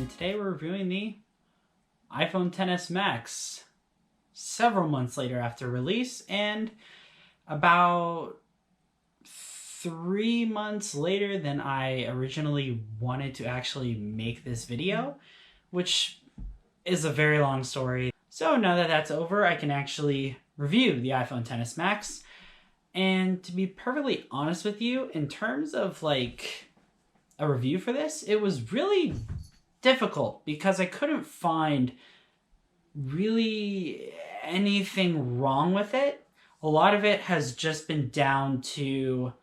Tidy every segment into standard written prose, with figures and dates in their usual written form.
and today we're reviewing the iPhone XS Max several months later after release, and about 3 months later than I originally wanted to actually make this video, which is a very long story. So now that that's over, I can actually review the iPhone XS Max. And to be perfectly honest with you, in terms of like a review for this, it was really difficult because I couldn't find really anything wrong with it. A lot of it has just been down to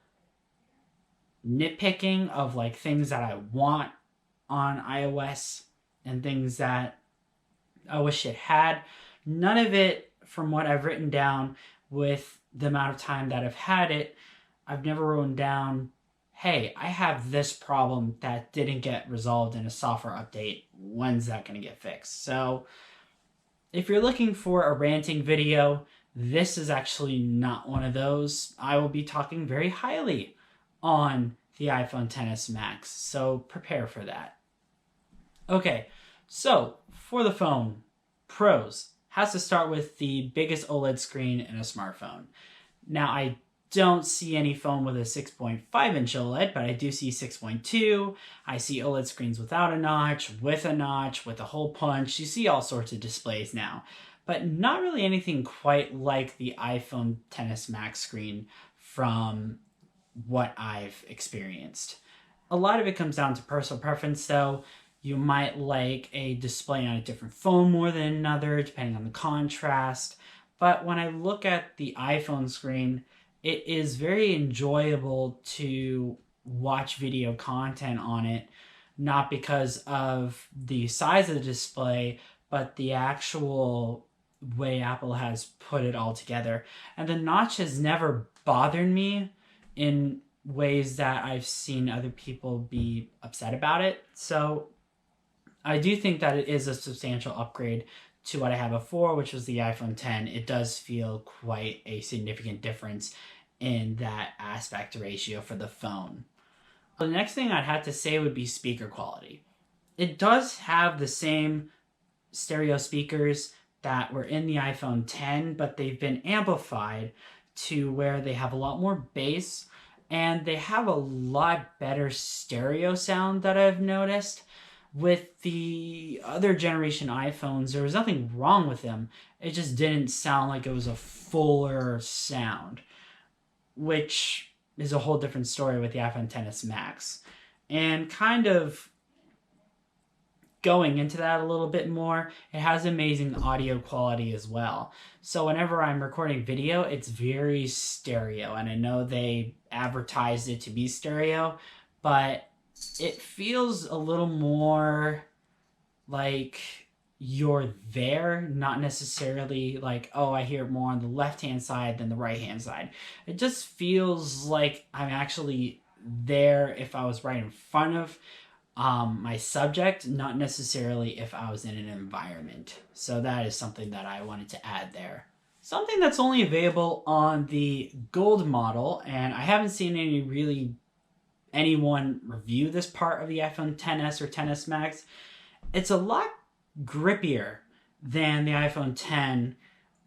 nitpicking of like things that I want on iOS and things that I wish it had. None of it, from what I've written down with the amount of time that I've had it, I've never written down, hey, I have this problem that didn't get resolved in a software update. When's that going to get fixed? So if you're looking for a ranting video, this is actually not one of those. I will be talking very highly on the iPhone XS Max, so prepare for that. Okay, so for the phone, pros. Has to start with the biggest OLED screen in a smartphone. Now, I don't see any phone with a 6.5-inch OLED, but I do see 6.2. I see OLED screens without a notch, with a hole punch. You see all sorts of displays now, but not really anything quite like the iPhone XS Max screen from what I've experienced. A lot of it comes down to personal preference, though. You might like a display on a different phone more than another, depending on the contrast. But when I look at the iPhone screen, it is very enjoyable to watch video content on it, not because of the size of the display, but the actual way Apple has put it all together. And the notch has never bothered me in ways that I've seen other people be upset about it. So I do think that it is a substantial upgrade to what I had before, which was the iPhone X. It does feel quite a significant difference in that aspect ratio for the phone. The next thing I'd have to say would be speaker quality. It does have the same stereo speakers that were in the iPhone X, but they've been amplified to where they have a lot more bass, and they have a lot better stereo sound that I've noticed. With the other generation iPhones, there was nothing wrong with them. It just didn't sound like it was a fuller sound, which is a whole different story with the iPhone XS Max. And kind of going into that a little bit more, it has amazing audio quality as well. So whenever I'm recording video, it's very stereo. And I know they advertised it to be stereo, but it feels a little more like you're there, not necessarily like, oh, I hear it more on the left-hand side than the right-hand side. It just feels like I'm actually there if I was right in front of my subject, not necessarily if I was in an environment. So that is something that I wanted to add there. Something that's only available on the gold model, and I haven't seen anyone review this part of the iPhone XS or XS Max. It's a lot grippier than the iPhone X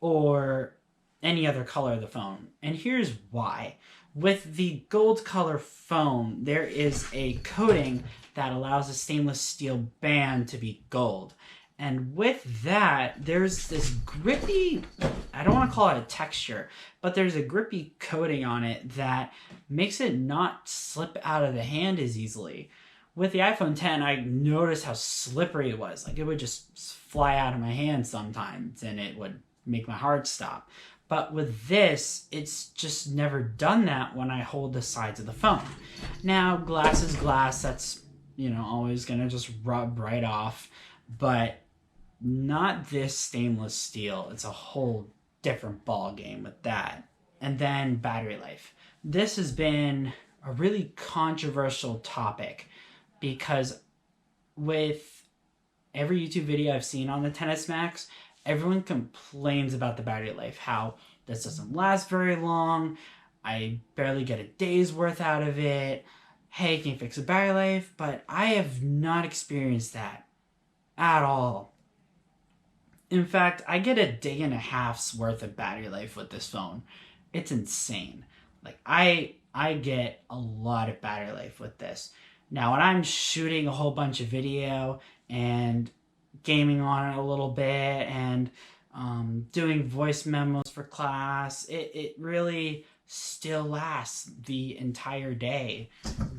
or any other color of the phone. And here's why. With the gold color phone, there is a coating that allows the stainless steel band to be gold. And with that, there's this grippy, I don't want to call it a texture, but there's a grippy coating on it that makes it not slip out of the hand as easily. With the iPhone X, I noticed how slippery it was. Like, it would just fly out of my hand sometimes, and it would make my heart stop. But with this, it's just never done that when I hold the sides of the phone. Now, glass is glass. That's, always going to just rub right off. But not this stainless steel. It's a whole different ball game with that. And then battery life. This has been a really controversial topic because with every YouTube video I've seen on the XS Max, everyone complains about the battery life, how this doesn't last very long, I barely get a day's worth out of it, hey, can you fix the battery life? But I have not experienced that. at all. In fact, I get a day and a half's worth of battery life with this phone. It's insane. Like, I get a lot of battery life with this. Now, when I'm shooting a whole bunch of video and gaming on it a little bit and doing voice memos for class, it really still lasts the entire day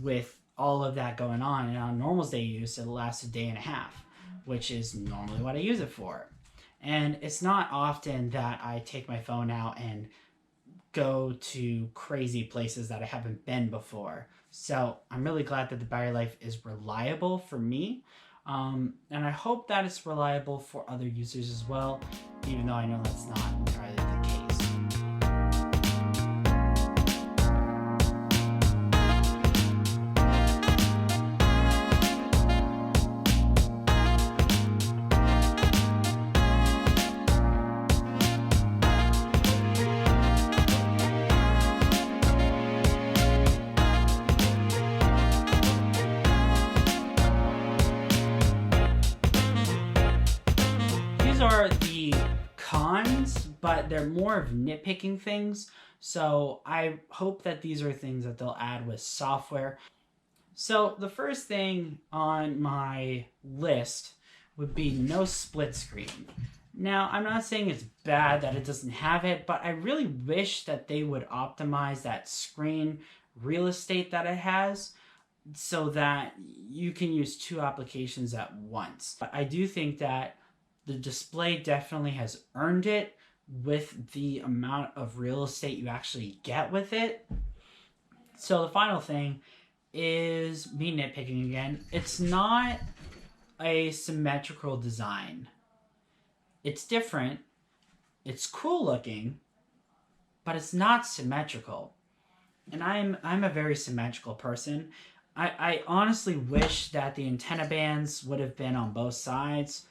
with all of that going on. And on normal day use, it'll last a day and a half, which is normally what I use it for. And it's not often that I take my phone out and go to crazy places that I haven't been before. So I'm really glad that the battery life is reliable for me. And I hope that it's reliable for other users as well, even though I know that's not entirely the case. These are the cons, but they're more of nitpicking things. So I hope that these are things that they'll add with software. So the first thing on my list would be no split screen. Now, I'm not saying it's bad that it doesn't have it, but I really wish that they would optimize that screen real estate that it has so that you can use two applications at once. But I do think that the display definitely has earned it with the amount of real estate you actually get with it. So the final thing is me nitpicking again. It's not a symmetrical design. It's different. It's cool looking, but it's not symmetrical. And I'm a very symmetrical person. I honestly wish that the antenna bands would have been on both sides.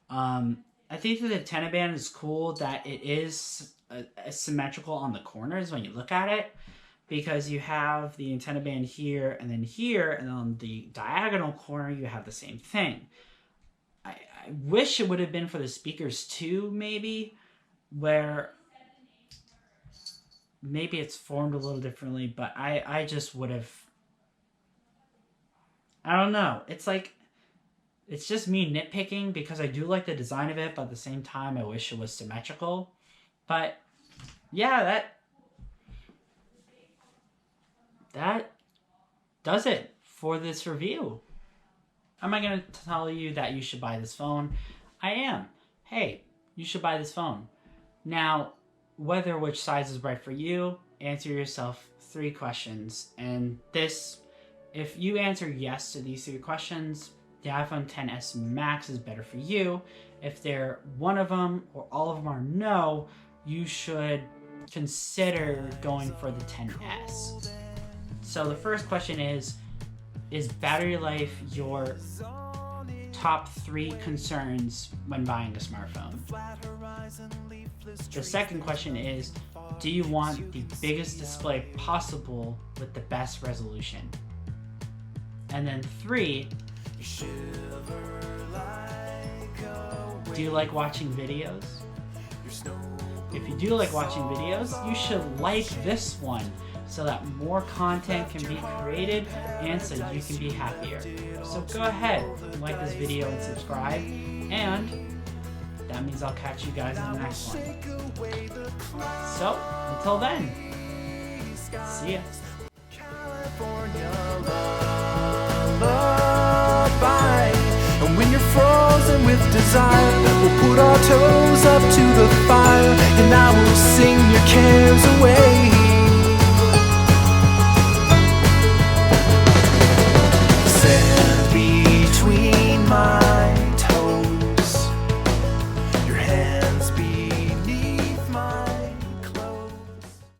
I think that the antenna band is cool that it is symmetrical on the corners when you look at it, because you have the antenna band here, and then on the diagonal corner you have the same thing. I wish it would have been for the speakers too, maybe, where maybe it's formed a little differently, but I just would have, I don't know. It's like, it's just me nitpicking because I do like the design of it, but at the same time, I wish it was symmetrical. But yeah, that does it for this review. Am I going to tell you that you should buy this phone? I am. Hey, you should buy this phone. Now, whether which size is right for you, answer yourself 3 questions. And this, if you answer yes to these 3 questions, the iPhone XS Max is better for you. If they're one of them or all of them are no, you should consider going for the XS. So the first question is battery life your top 3 concerns when buying a smartphone? The second question is, do you want the biggest display possible with the best resolution? And then 3, do you like watching videos? If you do like watching videos, you should like this one so that more content can be created and so you can be happier. So go ahead, like this video and subscribe, and that means I'll catch you guys in the next one. So, until then, see ya. And when you're frozen with desire, we'll put our toes up to the fire, and I will sing your cares away.